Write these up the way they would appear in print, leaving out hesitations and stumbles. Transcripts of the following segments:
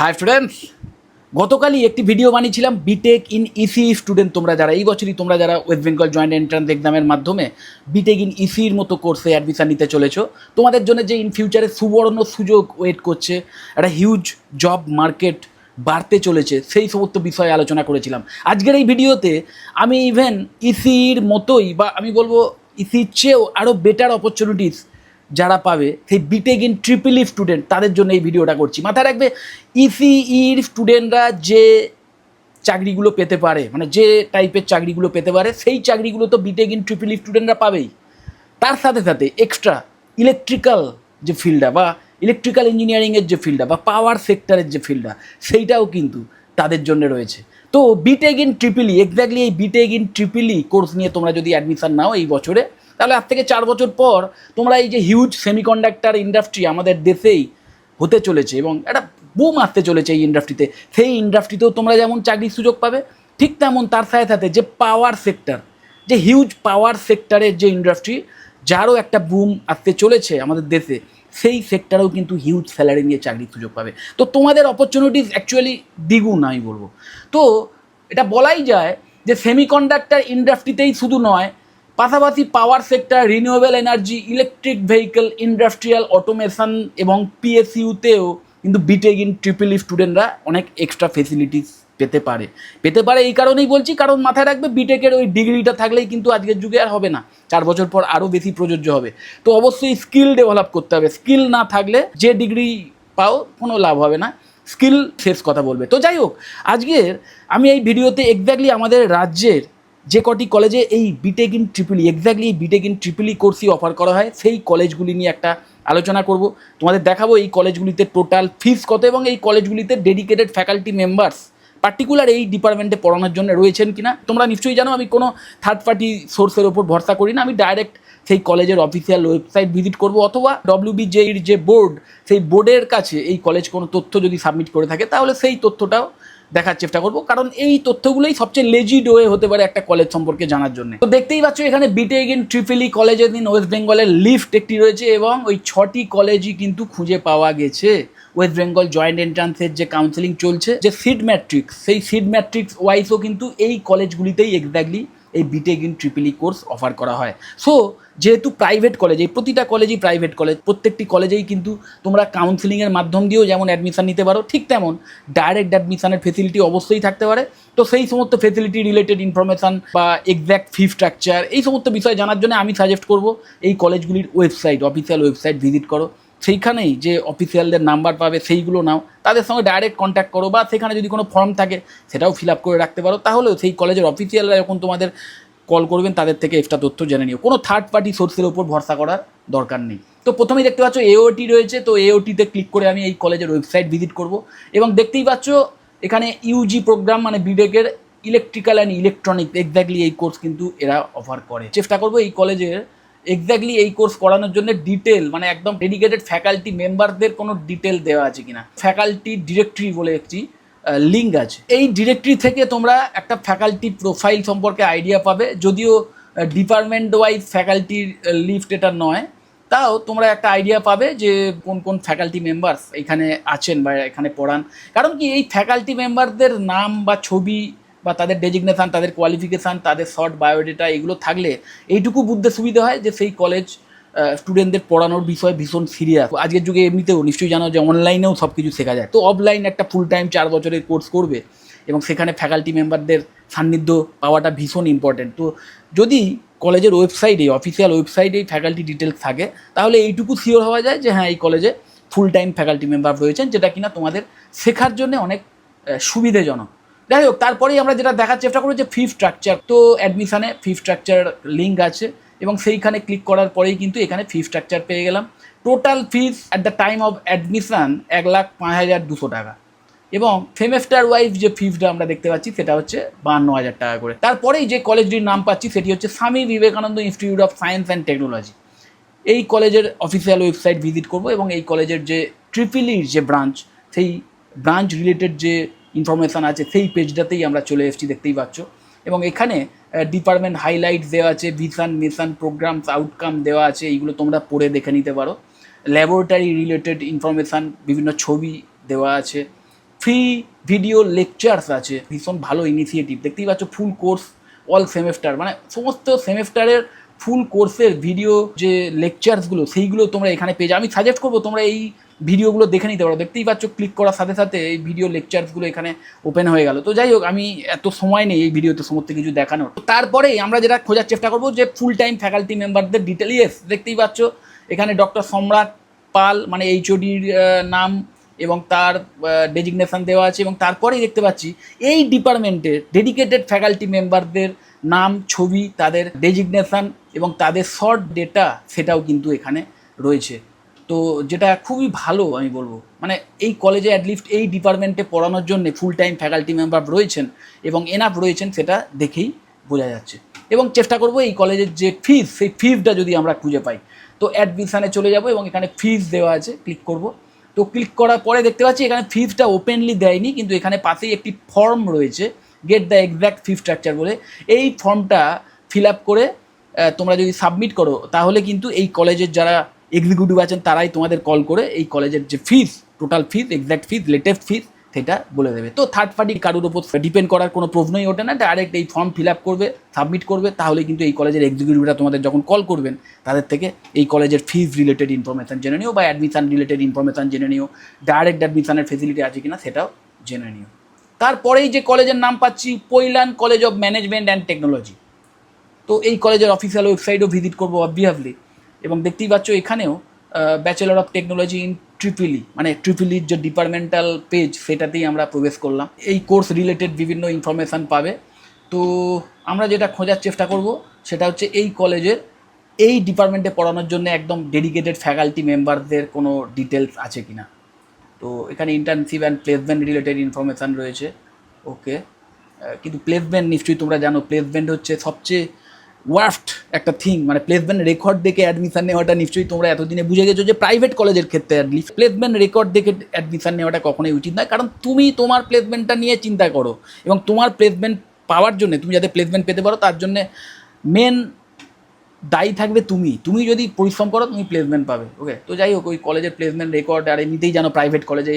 Hi friends, গতকালই একটি video বানিয়েছিলাম বিটেক ইন ইসি স্টুডেন্ট তোমরা যারা এই বছরই তোমরা যারা ওয়েস্ট বেঙ্গল জয়েন্ট এন্ট্রান্স এক্সামের মাধ্যমে বিটেক ইন ইসির মতো কোর্সে অ্যাডমিশন নিতে চলেছো, তোমাদের জন্য যে ইন ফিউচারে সুবর্ণ সুযোগ ওয়েট করছে, একটা হিউজ জব মার্কেট বাড়তে চলেছে, সেই সমস্ত বিষয়ে আলোচনা করেছিলাম। আজকের এই ভিডিওতে আমি ইভেন ইসির মতোই বা আমি বলবো ইসির চেয়েও আরও বেটার অপরচুনিটিস যারা পাবে সেই B Tech in triple E student তাদের জন্য এই ভিডিওটা করছি। মাথায় রাখবে, ইসিইর স্টুডেন্টরা যে চাকরিগুলো পেতে পারে, মানে যে টাইপের চাকরিগুলো পেতে পারে, সেই চাকরিগুলো তো বিটেক ইন ট্রিপল ই স্টুডেন্টরা পাবেই। তার সাথে সাথে এক্সট্রা ইলেকট্রিক্যাল যে ফিল্ডটা বা ইলেকট্রিক্যাল ইঞ্জিনিয়ারিংয়ের যে ফিল্ডটা বা পাওয়ার সেক্টরের যে ফিল্ডটা, সেইটাও কিন্তু তাদের জন্য রয়েছে। তো B Tech in triple E, exactly এই B Tech in triple E course নিয়ে তোমরা যদি অ্যাডমিশন নাও এই বছরে, তাহলে আজ থেকে 4 বছর পর তোমরা এই যে হিউজ সেমিকন্ডাক্টর ইন্ডাস্ট্রি আমাদের দেশেই হতে চলেছে এবং একটা বুম আসতে চলেছে এই ইন্ডাস্ট্রিতে, সেই ইন্ডাস্ট্রিতেও তোমরা যেমন চাকরির সুযোগ পাবে, ঠিক তেমন তার সাথে সাথে যে পাওয়ার সেক্টর, যে হিউজ পাওয়ার সেক্টরের যে ইন্ডাস্ট্রি, যারও একটা বুম আসতে চলেছে আমাদের দেশে, সেই সেক্টরেও কিন্তু হিউজ স্যালারি নিয়ে চাকরির সুযোগ পাবে। তো তোমাদের অপরচুনিটিস অ্যাকচুয়ালি দ্বিগুণ আমি বলবো। তো এটা বলাই যায় যে সেমিকন্ডাক্টর ইন্ডাস্ট্রিতেই শুধু নয়, পাশাপাশি power sector, renewable energy, electric vehicle, industrial automation এবং পিএসইউতেও কিন্তু বিটেক ইন ট্রিপল ই স্টুডেন্টরা অনেক এক্সট্রা ফেসিলিটিস পেতে পারে। এই কারণেই বলছি, কারণ মাথায় রাখবে বিটেকের ওই ডিগ্রিটা থাকলেই কিন্তু আজকের যুগে আর হবে না, 4 বছর পর আরও বেশি প্রযোজ্য হবে। তো অবশ্যই স্কিল ডেভেলপ করতে হবে। স্কিল না থাকলে যে ডিগ্রি পাও কোনো লাভ হবে না, স্কিল শেষ কথা বলবে। তো যাই হোক, আজকের আমি এই ভিডিওতে এক্স্যাক্টলি আমাদের রাজ্যের যে কটি কলেজে এই B Tech in triple E, exactly এই বিটেক ইন ট্রিপল ই কোর্সই অফার করা হয়, সেই কলেজগুলি নিয়ে একটা আলোচনা করব। তোমাদের দেখাবো এই কলেজগুলিতে টোটাল ফিস কত এবং এই কলেজগুলিতে ডেডিকেটেড ফ্যাকাল্টি মেম্বার্স পার্টিকুলার এই ডিপার্টমেন্টে পড়ানোর জন্য রয়েছেন কিনা। তোমরা নিশ্চয়ই জানো আমি কোনো থার্ড পার্টি সোর্সের ওপর ভরসা করি না, আমি ডাইরেক্ট সেই কলেজের অফিসিয়াল ওয়েবসাইট ভিজিট করব, অথবা WBJEর যে বোর্ড, সেই বোর্ডের কাছে এই কলেজ কোনো তথ্য যদি সাবমিট করে থাকে তাহলে সেই তথ্যটাও দেখার চেষ্টা করব, কারণ এই তথ্যগুলোই সবচেয়ে লেজিড ওয়ে হতে পারে একটা কলেজ সম্পর্কে জানার জন্য। তো দেখতেই পাচ্ছ এখানে বিটেক ইন ট্রিপল ই কলেজের দিন ওয়েস্ট বেঙ্গলের লিস্ট একটি রয়েছে এবং ওই 6টি কলেজই কিন্তু খুঁজে পাওয়া গেছে। ওয়েস্ট বেঙ্গল জয়েন্ট এন্ট্রান্সের যে কাউন্সেলিং চলছে, যে সিট ম্যাট্রিক্স, সেই সিট ম্যাট্রিক্স ওয়াইজও কিন্তু এই কলেজগুলিতেই এক্স্যাক্টলি এই B Tech in triple E course offer করা হয়। সো যেহেতু প্রাইভেট কলেজ, এই প্রতিটা কলেজই প্রাইভেট কলেজ, প্রত্যেকটি কলেজেই কিন্তু তোমরা কাউন্সেলিংয়ের মাধ্যম দিয়েও যেমন অ্যাডমিশন নিতে পারো, ঠিক তেমন ডাইরেক্ট অ্যাডমিশনের ফেসিলিটি অবশ্যই থাকতে পারে। তো সেই সমস্ত ফেসিলিটি রিলেটেড ইনফরমেশান বা এক্স্যাক্ট ফি স্ট্রাকচার, এই সমস্ত বিষয় জানার জন্য আমি সাজেস্ট করব এই কলেজগুলির ওয়েবসাইট, অফিসিয়াল ওয়েবসাইট ভিজিট করো। সেইখানেই যে অফিসিয়ালদের নাম্বার পাবে সেইগুলো নাও, তাদের সঙ্গে ডাইরেক্ট কন্ট্যাক্ট করো, বা সেখানে যদি কোনো ফর্ম থাকে সেটাও ফিল আপ করে রাখতে পারো। তাহলেও সেই কলেজের অফিসিয়ালরা যখন তোমাদের কল করবেন তাদের থেকে এক্সট্রা তথ্য জেনে নিও। কোনো থার্ড পার্টি সোর্সের ওপর ভরসা করার দরকার নেই। তো প্রথমেই দেখতে পাচ্ছ এওটি রয়েছে, তো এওটিতে ক্লিক করে আমি এই কলেজের ওয়েবসাইট ভিজিট করব এবং দেখতেই পাচ্ছ এখানে ইউজি প্রোগ্রাম, মানে বিটেকের ইলেকট্রিক্যাল অ্যান্ড ইলেকট্রনিক্স, এক্স্যাক্টলি এই কোর্স কিন্তু এরা অফার করে। চেষ্টা করবো এই কলেজের এক্স্যাক্টলি এই কোর্স করানোর জন্য ডিটেল, মানে একদম ডেডিকেটেড ফ্যাকাল্টি মেম্বারদের কোনো ডিটেল দেওয়া আছে কিনা। ফ্যাকাল্টি ডিরেক্টরি বলে একটি লিঙ্ক আছে, এই ডিরেক্টরি থেকে তোমরা একটা ফ্যাকাল্টি প্রোফাইল সম্পর্কে আইডিয়া পাবে। যদিও ডিপার্টমেন্ট ওয়াইজ ফ্যাকাল্টির লিস্ট এটা নয়, তাও তোমরা একটা আইডিয়া পাবে যে কোন কোন ফ্যাকাল্টি মেম্বার্স এখানে আছেন বা এখানে পড়ান। কারণ কি, এই ফ্যাকাল্টি মেম্বারদের নাম বা ছবি বা তাদের ডেজিগনেশান, তাদের কোয়ালিফিকেশান, তাদের শর্ট বায়োডেটা, এগুলো থাকলে এইটুকু বুঝতে সুবিধা হয় যে সেই কলেজ স্টুডেন্টদের পড়ানোর বিষয়ে ভীষণ সিরিয়াস। আজকের যুগে এমনিতেও নিশ্চয়ই জানো যে অনলাইনেও সব কিছু শেখা যায়। তো অফলাইন একটা ফুল টাইম 4 বছরের কোর্স করবে এবং সেখানে ফ্যাকাল্টি মেম্বারদের সান্নিধ্য পাওয়াটা ভীষণ ইম্পর্টেন্ট। তো যদি কলেজের ওয়েবসাইটে, অফিসিয়াল ওয়েবসাইটেই ফ্যাকাল্টি ডিটেলস থাকে, তাহলে এইটুকু শিওর হওয়া যায় যে হ্যাঁ, এই কলেজে ফুল টাইম ফ্যাকাল্টি মেম্বার রয়েছেন, যেটা কিনা তোমাদের শেখার জন্য অনেক সুবিধাজনক। যাই হোক, তারপরেই আমরা যেটা দেখার চেষ্টা করবো যে ফি স্ট্রাকচার। তো অ্যাডমিশানে ফি স্ট্রাকচার লিঙ্ক আছে এবং সেইখানে ক্লিক করার পরেই কিন্তু এখানে ফি স্ট্রাকচার পেয়ে গেলাম। Total fees at the time of admission 1,05,200 টাকা এবং সেমেস্টার ওয়াইজ যে ফিসটা আমরা দেখতে পাচ্ছি সেটা হচ্ছে 52,000 টাকা করে। তারপরেই যে কলেজটির নাম পাচ্ছি সেটি হচ্ছে Swami Vivekananda institute of science and technology. এই কলেজের অফিসিয়াল ওয়েবসাইট ভিজিট করব এবং এই কলেজের যে ট্রিপল ইর যে ব্রাঞ্চ, সেই ব্রাঞ্চ রিলেটেড যে ইনফরমেশান আছে সেই পেজটাতেই আমরা চলে এসেছি, দেখতেই পাচ্ছ। এবং এখানে ডিপার্টমেন্ট হাইলাইট দেওয়া আছে, ভিশন, মিশন, প্রোগ্রামস, আউটকাম দেওয়া আছে, এইগুলো তোমরা পড়ে দেখে নিতে পারো। ল্যাবরেটরি রিলেটেড ইনফরমেশান, বিভিন্ন ছবি দেওয়া আছে। ফ্রি ভিডিও লেকচার্স আছে, ভীষণ ভালো ইনিশিয়েটিভ। দেখতেই পাচ্ছ ফুল কোর্স অল সেমেস্টার, মানে সমস্ত সেমেস্টারের ফুল কোর্সের ভিডিও যে লেকচার্সগুলো সেইগুলো তোমরা এখানে পেয়ে যাও। আমি সাজেস্ট করবো তোমরা এই ভিডিওগুলো দেখে নিতে পারো। দেখতেই পাচ্ছ ক্লিক করার সাথে সাথে এই ভিডিও লেকচার্সগুলো এখানে ওপেন হয়ে গেল। তো যাই হোক, আমি এত সময় নেই এই ভিডিওতে সমস্ত কিছু দেখানোর। তারপরে আমরা যেটা খোঁজার চেষ্টা করবো যে ফুল টাইম ফ্যাকাল্টি মেম্বারদের ডিটেল। ইয়েস, দেখতেই পাচ্ছ এখানে ডক্টর সম্রাট পাল মানে এইচওডির নাম এবং তার ডেজিগনেশন দেওয়া আছে, এবং তারপরেই দেখতে পাচ্ছি এই ডিপার্টমেন্টের ডেডিকেটেড ফ্যাকাল্টি মেম্বারদের নাম, ছবি, তাদের ডেজিগনেশন এবং তাদের শর্ট ডেটা সেটাও কিন্তু এখানে রয়েছে। তো যেটা খুবই ভালো আমি বলবো, মানে এই কলেজে অ্যাটলিস্ট এই ডিপার্টমেন্টে পড়ানোর জন্য ফুল টাইম ফ্যাকাল্টি মেম্বার রয়েছেন এবং এনাফ রয়েছেন, সেটা দেখেই বোঝা যাচ্ছে। এবং চেষ্টা করব এই কলেজের যে ফিজ, সেই ফিজটা যদি আমরা খুঁজে পাই। তো অ্যাডমিশানে চলে যাব এবং এখানে ফিজ দেওয়া আছে, ক্লিক করব। তো ক্লিক করার পরে দেখতে পাচ্ছি এখানে ফিজটা ওপেনলি দেয়নি, কিন্তু এখানে পাশেই একটি ফর্ম রয়েছে, get the exact fee structure বলে। এই ফর্মটা ফিল আপ করে তোমরা যদি সাবমিট করো, তাহলে কিন্তু এই কলেজের যারা এক্সিকিউটিভ আছেন তারাই তোমাদের কল করে এই কলেজের যে ফিজ, টোটাল ফিজ, এক্স্যাক্ট ফিজ, লেটেস্ট ফিজ সেটা বলে দেবে। তো থার্ড পার্টি কারোর উপর ডিপেন্ড করার কোনো প্রশ্নই ওঠে না, ডাইরেক্ট এই ফর্ম ফিল আপ করবে, সাবমিট করবে, তাহলে কিন্তু এই কলেজের এক্সিকিউটিভরা তোমাদের যখন কল করবেন তাদের থেকে এই কলেজের ফিজ রিলেটেড ইনফরমেশান জেনে নিও, বা অ্যাডমিশান রিলেটেড ইনফরমেশান জেনে নিও, ডাইরেক্ট অ্যাডমিশানের ফেসিলিটি আছে কিনা সেটাও জেনে নিও। তারপরেই যে কলেজের নাম পাচ্ছি, Pailan college of management and technology. তো এই কলেজের অফিসিয়াল ওয়েবসাইটও ভিজিট করবো অবভিয়াসলি, এবং দেখতেই পাচ্ছ এখানেও bachelor of technology in Tripoli, মানে ট্রিপলির যে ডিপার্টমেন্টাল পেজ সেটাতেই আমরা প্রবেশ করলাম। এই কোর্স রিলেটেড বিভিন্ন ইনফরমেশান পাবে। তো আমরা যেটা খোঁজার চেষ্টা করব সেটা হচ্ছে এই কলেজের এই ডিপার্টমেন্টে পড়ানোর জন্য একদম ডেডিকেটেড ফ্যাকাল্টি মেম্বারদের কোনো ডিটেলস আছে কি না। তো এখানে internship and placement related information রয়েছে। ওকে, কিন্তু প্লেসমেন্ট নিশ্চয়ই তোমরা জানো, প্লেসমেন্ট হচ্ছে সবচেয়ে ওয়ার্স্ট একটা থিং। মানে প্লেসমেন্ট রেকর্ড দেখে অ্যাডমিশান নেওয়াটা নিশ্চয়ই তোমরা এতদিনে বুঝে গেছো যে প্রাইভেট কলেজের ক্ষেত্রে অ্যাটলিস্ট প্লেসমেন্ট রেকর্ড দেখে অ্যাডমিশান নেওয়াটা কখনোই উচিত নয়। কারণ তুমি তোমার প্লেসমেন্টটা নিয়ে চিন্তা করো, এবং তোমার প্লেসমেন্ট পাওয়ার জন্য, তুমি যাতে প্লেসমেন্ট পেতে পারো তার জন্য মেন দায়ী থাকবে তুমি। তুমি যদি পরিশ্রম করো তুমি প্লেসমেন্ট পাবে। ওকে, তো যাই হোক, ওই কলেজের প্লেসমেন্ট রেকর্ড আর এমনিতেই জানো প্রাইভেট কলেজে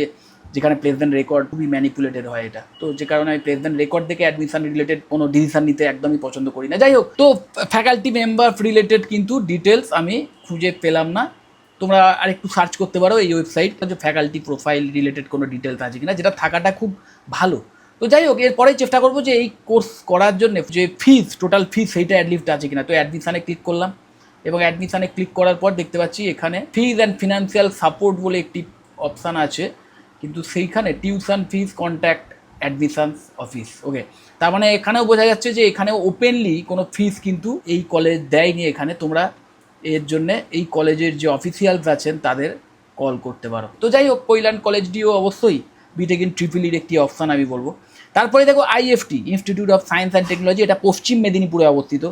যেখানে প্লেসমেন্ট রেকর্ড খুবই ম্যানিপুলেটেড হয় এটা, তো যে কারণে আমি প্লেসমেন্ট রেকর্ড দেখে অ্যাডমিশন রিলেটেড কোনো ডিসিশন নিতে একদমই পছন্দ করি না। যাই হোক, তো ফ্যাকাল্টি মেম্বার রিলেটেড কিন্তু ডিটেলস আমি খুঁজে পেলাম না। তোমরা আরেকটু সার্চ করতে পারো এই ওয়েবসাইট, যে ফ্যাকাল্টি প্রোফাইল রিলেটেড কোনো ডিটেলস আছে কিনা, যেটা থাকাটা খুব ভালো। তো যাই হোক, এরপরেই চেষ্টা করবো যে এই কোর্স করার জন্য যে ফিজ, টোটাল ফিজ সেইটা অ্যাটলিস্ট আছে কিনা। তো অ্যাডমিশানে ক্লিক করলাম, এবং অ্যাডমিশানে ক্লিক করার পর দেখতে পাচ্ছি এখানে ফিজ অ্যান্ড ফিনান্সিয়াল সাপোর্ট বলে একটি অপশান আছে, কিন্তু সেইখানে tuition fees contact admissions office. Okay, তার মানে এখানেও বোঝা যাচ্ছে যে এখানেও ওপেনলি কোনো ফিজ কিন্তু এই কলেজ দেয়নি। এখানে তোমরা এর জন্যে এই কলেজের যে অফিসিয়ালস আছেন তাদের কল করতে পারো। তো যাই হোক, কৈলান কলেজটিও অবশ্যই বিটেক ইন ট্রিপলির একটি অপশান আমি বলবো। তারপরে দেখো IFT, institute of science and technology, এটা পশ্চিম মেদিনীপুরে অবস্থিত।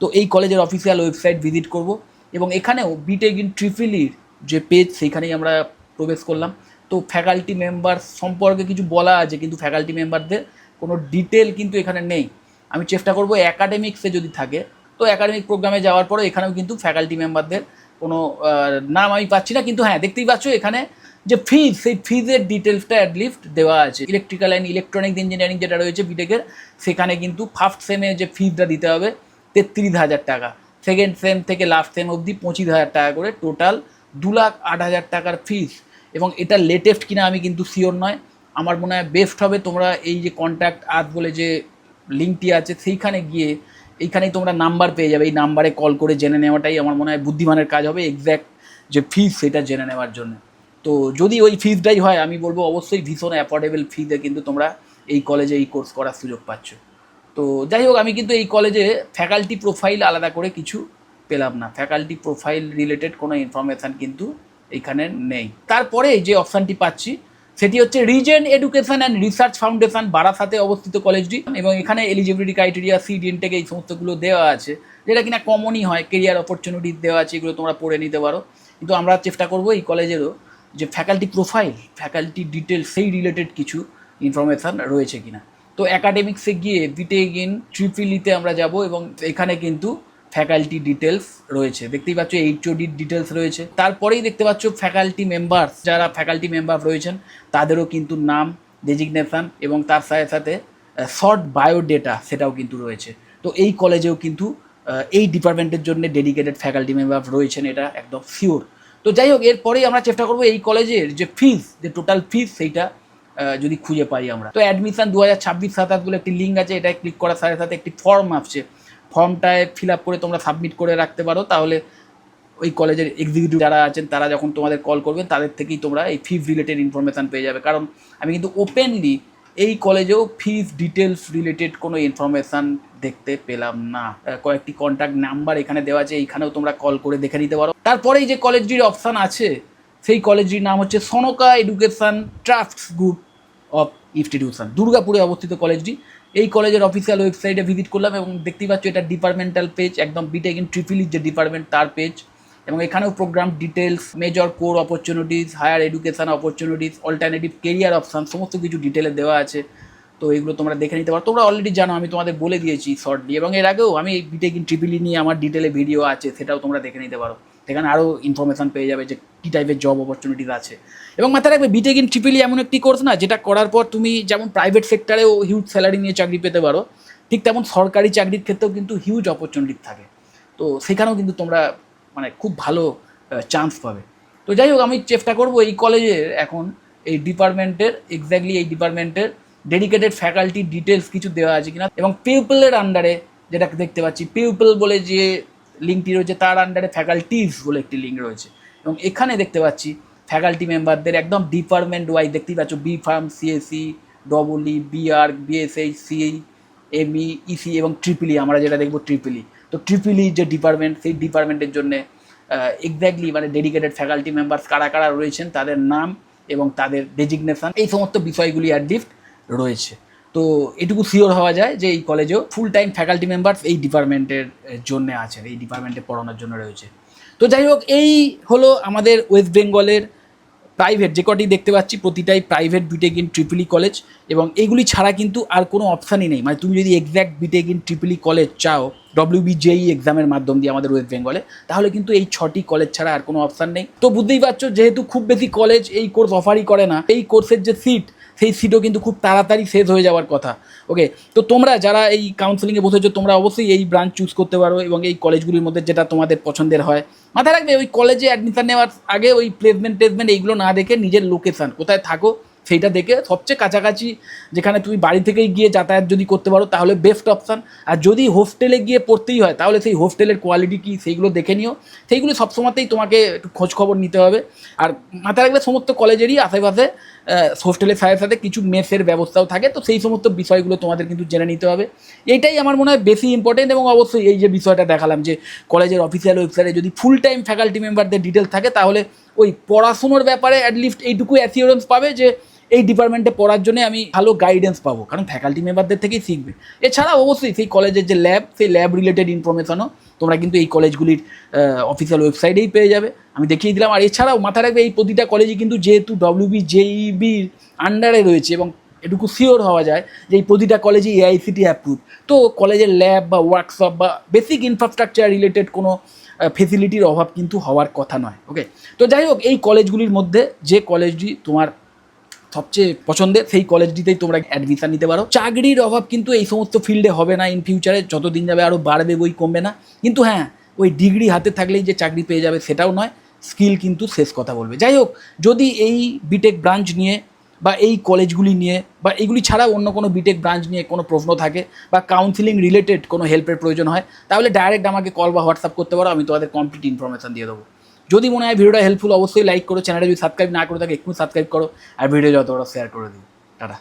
তো এই কলেজের অফিসিয়াল ওয়েবসাইট ভিজিট করব, এবং এখানেও বিটেক ইন ট্রিপলির যে পেজ সেইখানেই আমরা প্রবেশ করলাম। তো ফ্যাকাল্টি মেম্বার সম্পর্কে কিছু বলা আছে, কিন্তু ফ্যাকাল্টি মেম্বারদের কোনো ডিটেল কিন্তু এখানে নেই। আমি চেষ্টা করব অ্যাকাডেমিক্সে যদি থাকে, তো একাডেমিক প্রোগ্রামে যাওয়ার পরে এখানেও কিন্তু ফ্যাকাল্টি মেম্বারদের কোনো নাম আমি পাচ্ছি না। কিন্তু হ্যাঁ, দেখতেই পাচ্ছ এখানে যে ফিজ, সেই ফিজের ডিটেলসটা অ্যাটলিস্ট দেওয়া আছে। ইলেকট্রিক্যাল অ্যান্ড ইলেকট্রনিক্স ইঞ্জিনিয়ারিং যেটা রয়েছে বিটেকের, সেখানে কিন্তু ফার্স্ট সেমে যে ফিজটা দিতে হবে 33,000 টাকা, সেকেন্ড সেম থেকে লাস্ট সেম অবধি 25,000 টাকা করে, টোটাল 2,08,000 টাকার ফিজ। এবং এটা লেটেস্ট কিনা আমি কিন্তু শিওর নয়। আমার মনে হয় বেস্ট হবে তোমরা এই যে কন্ট্যাক্ট আস বলে যে লিঙ্কটি আছে সেইখানে গিয়ে এইখানেই তোমরা নাম্বার পেয়ে যাবে, এই নাম্বারে কল করে জেনে নেওয়াটাই আমার মনে হয় বুদ্ধিমানের কাজ হবে, এক্স্যাক্ট যে ফিজ সেটা জেনে নেওয়ার জন্য। তো যদি ওই ফিজটাই হয়, আমি বলবো অবশ্যই ভীষণ অ্যাফোর্ডেবল ফিজে কিন্তু তোমরা এই কলেজে এই কোর্স করার সুযোগ পাচ্ছ। তো যাই হোক, আমি কিন্তু এই কলেজে ফ্যাকাল্টি প্রোফাইল আলাদা করে কিছু পেলাম না, ফ্যাকাল্টি প্রোফাইল রিলেটেড কোনো ইনফরমেশান কিন্তু এইখানে নেই। তারপরে যে অপশানটি পাচ্ছি সেটি হচ্ছে reason education and research foundation, বারাসাতে অবস্থিত কলেজটি, এবং এখানে এলিজিবিলিটি ক্রাইটেরিয়া, সিট ইনটেক, এই সমস্তগুলো দেওয়া আছে, যেটা কিনা কমনই হয়, কেরিয়ার অপরচুনিটিস দেওয়া আছে, এগুলো তোমরা পড়ে নিতে পারো। কিন্তু আমরা চেষ্টা করবো এই কলেজেরও যে ফ্যাকাল্টি প্রোফাইল, ফ্যাকাল্টি ডিটেলস, সেই রিলেটেড কিছু ইনফরমেশান রয়েছে কিনা। তো অ্যাকাডেমিক্সে গিয়ে বিটেক ইন ট্রিপলিতে আমরা যাব, এবং এখানে কিন্তু ফ্যাকাল্টি ডিটেলস রয়েছে, দেখতেই পাচ্ছ এইচওডির ডিটেলস রয়েছে। তারপরেই দেখতে পাচ্ছ ফ্যাকাল্টি মেম্বার, যারা ফ্যাকাল্টি মেম্বার রয়েছেন তাদেরও কিন্তু নাম, ডেজিগনেশান এবং তার সাথে সাথে শর্ট বায়োডেটা সেটাও কিন্তু রয়েছে। তো এই কলেজেও কিন্তু এই ডিপার্টমেন্টের জন্য ডেডিকেটেড ফ্যাকাল্টি মেম্বার রয়েছেন, এটা একদম শিওর। তো যাই হোক, এরপরেই আমরা চেষ্টা করবো এই কলেজের যে ফিস, যে টোটাল ফিস সেইটা যদি খুঁজে পাই আমরা। তো অ্যাডমিশন 2026-27 বলে একটি লিঙ্ক আছে, এটাই ক্লিক করার সাথে সাথে একটি ফর্ম আসছে, ফর্মটায় ফিল আপ করে তোমরা সাবমিট করে রাখতে পারো। তাহলে ওই কলেজের এক্সিকিউটিভ যারা আছেন তারা যখন তোমাদের কল করবেন তাদের থেকেই তোমরা এই ফিস রিলেটেড ইনফরমেশান পেয়ে যাবে। কারণ আমি কিন্তু ওপেনলি এই কলেজেও ফিস ডিটেলস রিলেটেড কোনো ইনফরমেশান দেখতে পেলাম না। কয়েকটি কন্ট্যাক্ট নাম্বার এখানে দেওয়া আছে, এইখানেও তোমরা কল করে দেখে নিতে পারো। তারপরেই যে কলেজটির অপশান আছে সেই কলেজটির নাম হচ্ছে Sanka education trusts group of institution, দুর্গাপুরে অবস্থিত কলেজটি। এই কলেজের অফিসিয়াল ওয়েবসাইটে ভিজিট করলাম এবং দেখতেই পাচ্ছ এটা ডিপার্টমেন্টাল পেজ, একদম বিটেক ইন ট্রিপল যে ডিপার্টমেন্ট তার পেজ। এবং এখানেও programme details, major core opportunities, higher education opportunities, alternative career option সমস্ত কিছু ডিটেলে দেওয়া আছে। তো এগুলো তোমরা দেখে নিতে পারো। তোমরা অলরেডি জানো, আমি তোমাদের বলে দিয়েছি শর্টলি, এবং এর আগেও আমি বিটেক ইন ট্রিপল নিয়ে আমার ডিটেলে ভিডিও আছে, সেটাও তোমরা দেখে নিতে পারো। সেখানে আরও ইনফরমেশান পেয়ে যাবে যে কী টাইপের জব অপরচুনিটিস আছে। এবং মাথায় রাখবে বিটেক ইন ট্রিপল এমন একটি কোর্স না যেটা করার পর তুমি যেমন প্রাইভেট সেক্টরেও হিউজ স্যালারি নিয়ে চাকরি পেতে পারো, ঠিক তেমন সরকারি চাকরির ক্ষেত্রেও কিন্তু হিউজ অপরচুনিটি থাকে। তো সেখানেও কিন্তু তোমরা মানে খুব ভালো চান্স পাবে। তো যাই হোক, আমি চেষ্টা করবো এই কলেজের এখন এই ডিপার্টমেন্টের এক্স্যাক্টলি এই ডিপার্টমেন্টের ডেডিকেটেড ফ্যাকাল্টি ডিটেলস কিছু দেওয়া আছে কিনা, এবং পিউপলের আন্ডারে যেটা দেখতে পাচ্ছি পিউপল বলে যে লিঙ্কটি রয়েছে তার আন্ডারে ফ্যাকাল্টিস বলে একটি লিঙ্ক রয়েছে। এবং এখানে দেখতে পাচ্ছি ফ্যাকাল্টি মেম্বারদের একদম ডিপার্টমেন্ট ওয়াইজ দেখতেই পাচ্ছ, বি ফার্ম, সিএসসি, ডবলই, বিআর, বিএসএইচ, সিই, এমই, ইসি এবং ট্রিপলি। আমরা যেটা দেখবো ট্রিপলি, তো ট্রিপলি যে ডিপার্টমেন্ট সেই ডিপার্টমেন্টের জন্য এক্স্যাক্টলি মানে ডেডিকেটেড ফ্যাকাল্টি মেম্বার্স কারা কারা রয়েছেন, তাদের নাম এবং তাদের ডেজিগনেশান, এই সমস্ত বিষয়গুলি অ্যাডলিস্ট রয়েছে। তো এটুকু শিওর হওয়া যায় যে এই কলেজেও ফুল টাইম ফ্যাকাল্টি মেম্বার্স এই ডিপার্টমেন্টের জন্য আছেন, এই ডিপার্টমেন্টে পড়ানোর জন্য রয়েছে। তো যাই হোক, এই হলো আমাদের ওয়েস্ট বেঙ্গলের প্রাইভেট যে কটি দেখতে পাচ্ছি প্রতিটাই private B Tech in triple E college, এবং এইগুলি ছাড়া কিন্তু আর কোনো অপশানই নেই। মানে তুমি যদি exact B Tech in triple E college চাও WBJEE এক্সামের মাধ্যম দিয়ে আমাদের ওয়েস্ট বেঙ্গলে, তাহলে কিন্তু এই 6টি কলেজ ছাড়া আর কোনো অপশান নেই। তো বুঝতেই পারছো, যেহেতু খুব বেশি কলেজ এই কোর্স অফারই করে না, এই কোর্সের যে সিট সেই সিটও কিন্তু খুব তাড়াতাড়ি শেষ হয়ে যাওয়ার কথা। ওকে, তো তোমরা যারা এই কাউন্সেলিংয়ে বসেছো তোমরা অবশ্যই এই ব্রাঞ্চ চুজ করতে পারো, এবং এই কলেজগুলির মধ্যে যেটা তোমাদের পছন্দের হয়। মাথায় রাখবে ওই কলেজে অ্যাডমিশন নেওয়ার আগে ওই প্লেসমেন্ট এইগুলো না দেখে নিজের লোকেশান কোথায় থাকো সেইটা দেখে সবচেয়ে কাছাকাছি যেখানে তুমি বাড়ি থেকেই গিয়ে যাতায়াত যদি করতে পারো তাহলে বেস্ট অপশান। আর যদি হোস্টেলে গিয়ে পড়তেই হয় তাহলে সেই হোস্টেলের কোয়ালিটি কী সেইগুলো দেখে নিও, সেইগুলো সবসময়তেই তোমাকে একটু খোঁজখবর নিতে হবে। আর মাথায় রাখবে সমস্ত কলেজেরই আশেপাশে হোস্টেলের সাথে সাথে কিছু মেসের ব্যবস্থাও থাকে, তো সেই সমস্ত বিষয়গুলো তোমাদের কিন্তু জেনে নিতে হবে। এইটাই আমার মনে হয় বেশি ইম্পর্টেন্ট। এবং অবশ্যই এই যে বিষয়টা দেখালাম যে কলেজের অফিসিয়াল ওয়েবসাইটে যদি ফুল টাইম ফ্যাকাল্টি মেম্বারদের ডিটেলস থাকে তাহলে ওই পড়াশুনোর ব্যাপারে অ্যাটলিস্ট এইটুকু অ্যাসিওরেন্স পাবে যে এই ডিপার্টমেন্টে পড়ার জন্য আমি ভালো গাইডেন্স পাবো, কারণ ফ্যাকাল্টি মেম্বারদের থেকেই শিখবে। এছাড়া অবশ্যই সেই কলেজের যে ল্যাব, সেই ল্যাব রিলেটেড ইনফরমেশনও তোমরা কিন্তু এই কলেজগুলির অফিসিয়াল ওয়েবসাইটেই পেয়ে যাবে, আমি দেখিয়ে দিলাম। আর এছাড়াও মাথায় রাখবে এই প্রতিটা কলেজই কিন্তু যেহেতু WBJEBর আন্ডারে রয়েছে, এবং এটুকু শিওর হওয়া যায় যে এই প্রতিটা কলেজই AICTE অ্যাপ্রুভ, তো কলেজের ল্যাব বা ওয়ার্কশপ বা বেসিক ইনফ্রাস্ট্রাকচার রিলেটেড কোনো ফেসিলিটির অভাব কিন্তু হওয়ার কথা নয়। ওকে, তো যাই হোক, এই কলেজগুলির মধ্যে যে কলেজটি তোমার সবচেয়ে পছন্দের সেই কলেজটিতেই তোমরা অ্যাডমিশান নিতে পারো। চাকরির অভাব কিন্তু এই সমস্ত ফিল্ডে হবে না ইন ফিউচারে, যতদিন যাবে আরও বাড়বে, বই কমবে না। কিন্তু হ্যাঁ, ওই ডিগ্রি হাতে থাকলেই যে চাকরি পেয়ে যাবে সেটাও নয়, স্কিল কিন্তু শেষ কথা বলবে। যাই হোক, যদি এই বিটেক ব্রাঞ্চ নিয়ে বা এই কলেজগুলি নিয়ে বা এইগুলি ছাড়াও অন্য কোনো বিটেক ব্রাঞ্চ নিয়ে কোনো প্রশ্ন থাকে বা কাউন্সিলিং রিলেটেড কোনো হেল্পের প্রয়োজন হয়, তাহলে ডাইরেক্ট আমাকে কল বা হোয়াটসঅ্যাপ করতে পারো, আমি তোমাদের কমপ্লিট ইনফরমেশান দিয়ে দেবো। যদি মনে হয় ভিডিওটা হেল্পফুল অবশ্যই লাইক করো, চ্যানেলটা যদি সাবস্ক্রাইব না করে থাকে এক্ষুনি সাবস্ক্রাইব করো, আর ভিডিও যত বড় শেয়ার করে দিও। টাটা।